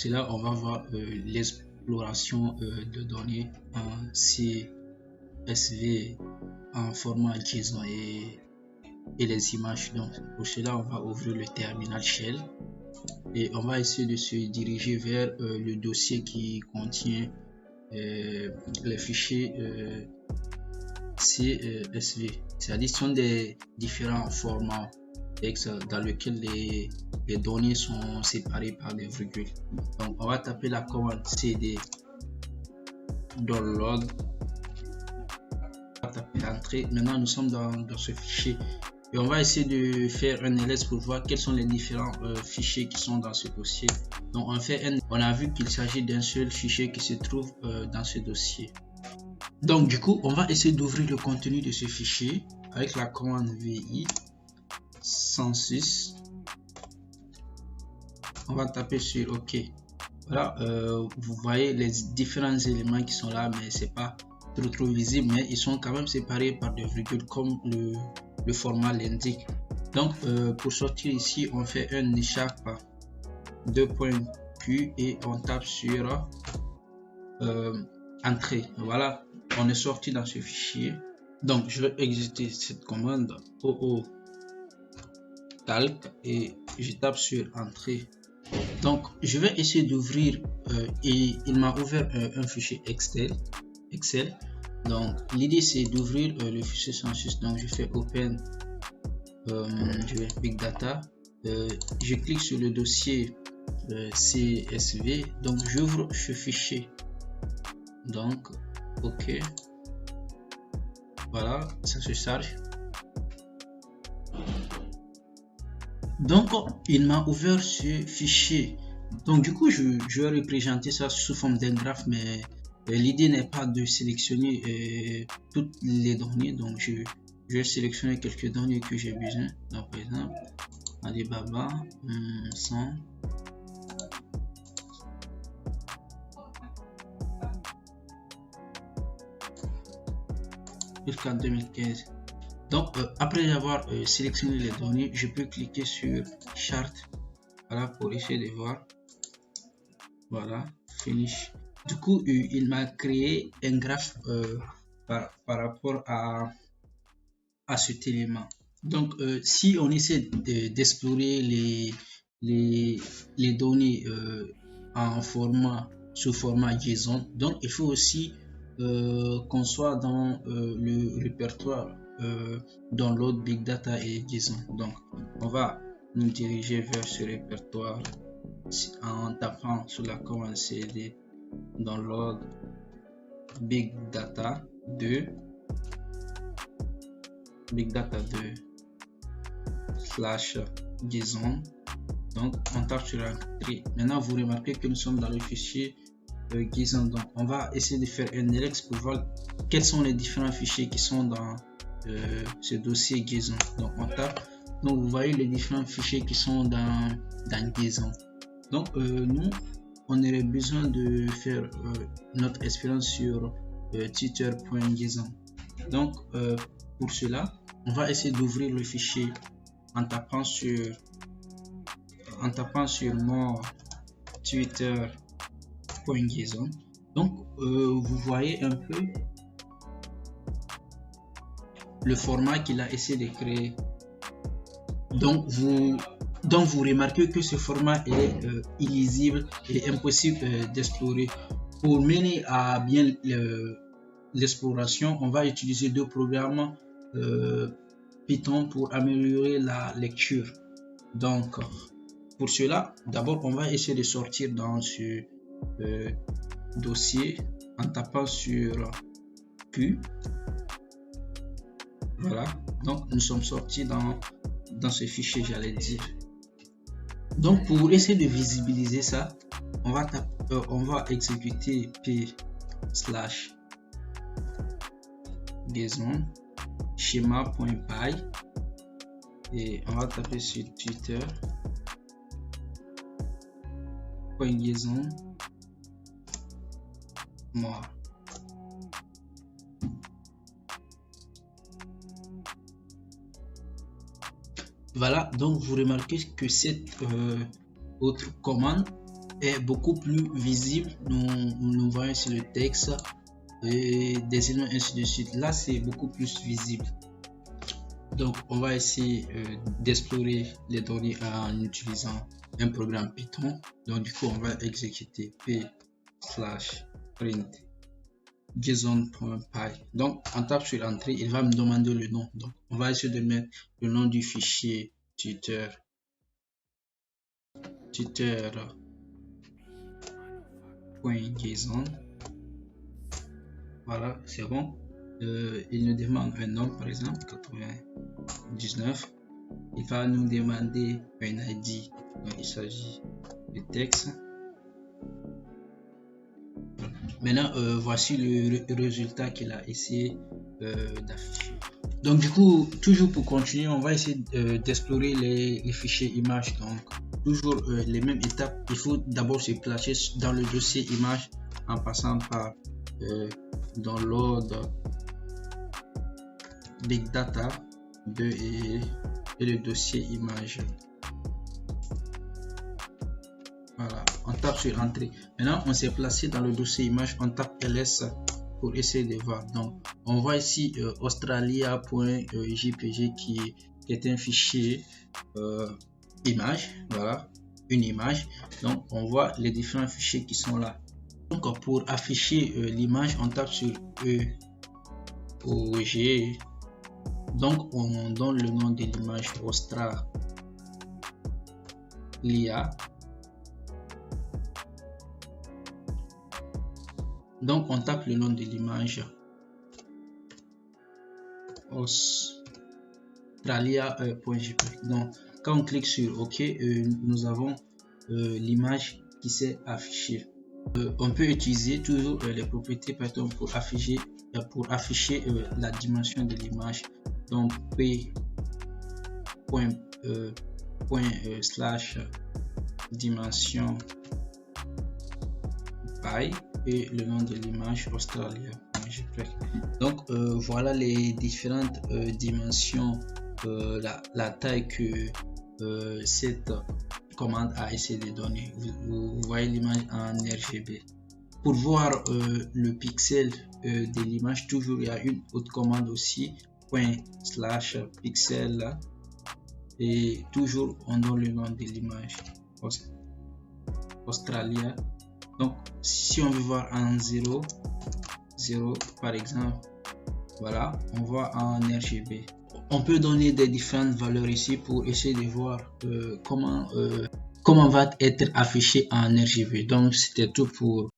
cela, on va voir l'exploration de données en CSV en format JSON et les images. Donc pour cela, on va ouvrir le terminal Shell et on va essayer de se diriger vers le dossier qui contient les fichiers CSV. C'est-à-dire ce sont des différents formats texte dans lesquels les données sont séparées par des virgules. Donc on va taper la commande cd download, on va taper entrée. Maintenant nous sommes dans ce fichier et on va essayer de faire un ls pour voir quels sont les différents fichiers qui sont dans ce dossier. Donc on fait on a vu qu'il s'agit d'un seul fichier qui se trouve dans ce dossier. Donc du coup on va essayer d'ouvrir le contenu de ce fichier avec la commande vi 106. On va taper sur OK. Voilà, vous voyez les différents éléments qui sont là, mais c'est pas trop visible, mais ils sont quand même séparés par des virgules comme le format l'indique. Donc pour sortir ici, on fait un écharpe 2.q et on tape sur entrée. Voilà, on est sorti dans ce fichier. Donc je vais exécuter cette commande oo calque et je tape sur entrée. Donc je vais essayer d'ouvrir et il m'a ouvert un fichier Excel. Donc l'idée c'est d'ouvrir le fichier 106. Donc je fais open, je vais big data, je clique sur le dossier CSV. Donc j'ouvre ce fichier. Donc OK, voilà, ça se charge. Donc il m'a ouvert ce fichier. Donc du coup je vais représenter ça sous forme d'un graphe, mais l'idée n'est pas de sélectionner toutes les données. Donc je vais sélectionner quelques données que j'ai besoin. Donc par exemple Alibaba 100, jusqu'en 2015. Donc après avoir sélectionné les données, je peux cliquer sur chart, voilà, pour essayer de voir. Voilà, finish. Du coup il m'a créé un graphe par rapport à cet élément. Donc si on essaie d'explorer les données sous format JSON, donc il faut aussi qu'on soit dans le répertoire download big data et JSON. Donc on va nous diriger vers ce répertoire en tapant sur la commande cd download big data 2 slash JSON. Donc on tape sur entrée. Maintenant vous remarquez que nous sommes dans le fichier JSON. Donc on va essayer de faire un ls pour voir quels sont les différents fichiers qui sont dans ce dossier JSON. Donc on tape, donc vous voyez les différents fichiers qui sont dans JSON. Donc nous on aurait besoin de faire notre expérience sur tutor.json. Donc pour cela on va essayer d'ouvrir le fichier en tapant sur mon twitter.json. Donc vous voyez un peu le format qu'il a essayé de créer. Donc vous remarquez que ce format est illisible et impossible d'explorer. Pour mener à bien l'exploration, on va utiliser deux programmes Python pour améliorer la lecture. Donc pour cela, d'abord on va essayer de sortir dans ce dossier en tapant sur Q. Voilà, donc nous sommes sortis dans ce fichier, j'allais dire. Donc pour essayer de visibiliser ça, on va exécuter p/json schema.py et on va taper sur twitter.json moi. Voilà, donc vous remarquez que cette autre commande est beaucoup plus visible. Nous voyons ici le texte et des éléments ainsi de suite. Là, c'est beaucoup plus visible. Donc, on va essayer d'explorer les données en utilisant un programme Python. Donc, du coup, on va exécuter p/print json.py. Donc, on tape sur entrée, il va me demander le nom. Donc, on va essayer de mettre le nom du fichier tuteur.json. Voilà, c'est bon. Il nous demande un nom, par exemple 99. Il va nous demander un ID. Donc, il s'agit de texte. Maintenant, voici le résultat qu'il a essayé d'afficher. Donc, du coup, toujours pour continuer, on va essayer d'explorer les fichiers images. Donc, toujours les mêmes étapes. Il faut d'abord se placer dans le dossier image en passant par download big data et le dossier image. Voilà, on tape sur entrée. Maintenant, on s'est placé dans le dossier image, on tape ls pour essayer de voir. Donc, on voit ici australia.jpg qui est un fichier image. Voilà, une image. Donc, on voit les différents fichiers qui sont là. Donc, pour afficher l'image, on tape sur EOG. Donc, on donne le nom de l'image Australia. Donc, on tape le nom de l'image australia.jpg. Donc, quand on clique sur OK, nous avons l'image qui s'est affichée. On peut utiliser toujours les propriétés Python pour afficher la dimension de l'image. Donc, p./dimension by et le nom de l'image Australia.jpg. Donc, voilà les différentes dimensions, la taille que cette commande a essayé de donner. Vous voyez l'image en RGB. Pour voir le pixel de l'image, toujours il y a une autre commande aussi, ./pixel, et toujours on donne le nom de l'image Australia. Donc, si on veut voir en 0 par exemple, voilà, on voit en RGB. On peut donner des différentes valeurs ici pour essayer de voir comment va être affiché en RGB. Donc, c'était tout pour